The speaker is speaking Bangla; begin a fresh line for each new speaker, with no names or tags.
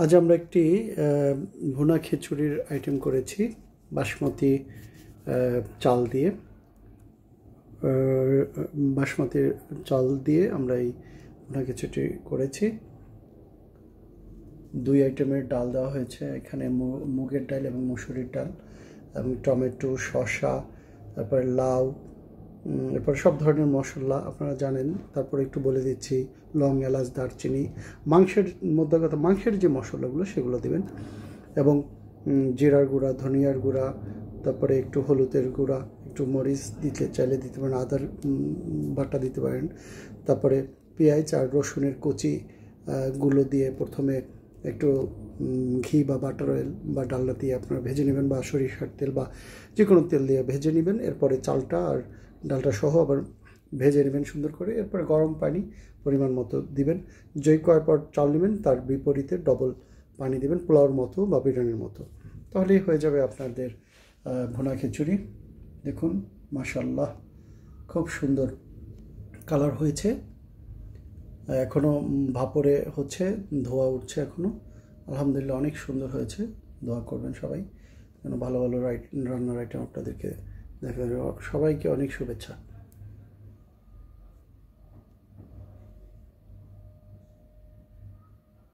আজ আমরা একটি ভুনা খিচুড়ির আইটেম করেছি বাসমতি চাল দিয়ে। বাসমতি চাল দিয়ে আমরা এই ভুনা খিচুড়ি করেছি। দুই আইটেমের ডাল দেওয়া হয়েছে এখানে, মুগের ডাল এবং মসুরির ডাল, এবং টমেটো, শসা, তারপরে লাউ, এরপর সব ধরনের মশলা আপনারা জানেন। তারপরে একটু বলে দিচ্ছি, লং, এলাচ, দারচিনি, মাংসের মধ্যে কথা, মাংসের যে মশলাগুলো সেগুলো দিবেন, এবং জিরার গুঁড়া, ধনিয়ার গুঁড়া, তারপরে একটু হলুদের গুঁড়া, একটু মরিচ দিতে চাইলে দিতে পারেন, আদার বাটা দিতে পারেন, তারপরে পেঁয়াজ আর রসুনের কুচি গুলো দিয়ে প্রথমে একটু ঘি বা বাটার অয়েল বা ডালনা দিয়ে আপনারা ভেজে নেবেন, বা সরিষার তেল বা যে কোনো তেল দিয়ে ভেজে নেবেন। এরপরে চালটা আর ডালটা সহ আবার ভেজে নেবেন সুন্দর করে। এরপরে গরম পানি পরিমাণ মতো দিবেন। যেই কয় পট চাল নেবেন তার বিপরীতে ডবল পানি দেবেন, পোলাওর মতো বা বিরিয়ানির মতো। তাহলেই হয়ে যাবে আপনাদের ভুনা খিচুড়ি। দেখুন, মাশাআল্লাহ, খুব সুন্দর কালার হয়েছে। এখনও ভাপরে হচ্ছে, ধোয়া উঠছে এখনও। আলহামদুলিল্লাহ, অনেক সুন্দর হয়েছে। দোয়া করবেন সবাই যেন ভালো ভালো রান্নার আইটেম আপনাদেরকে দেখা। সবাইকে অনেক শুভেচ্ছা।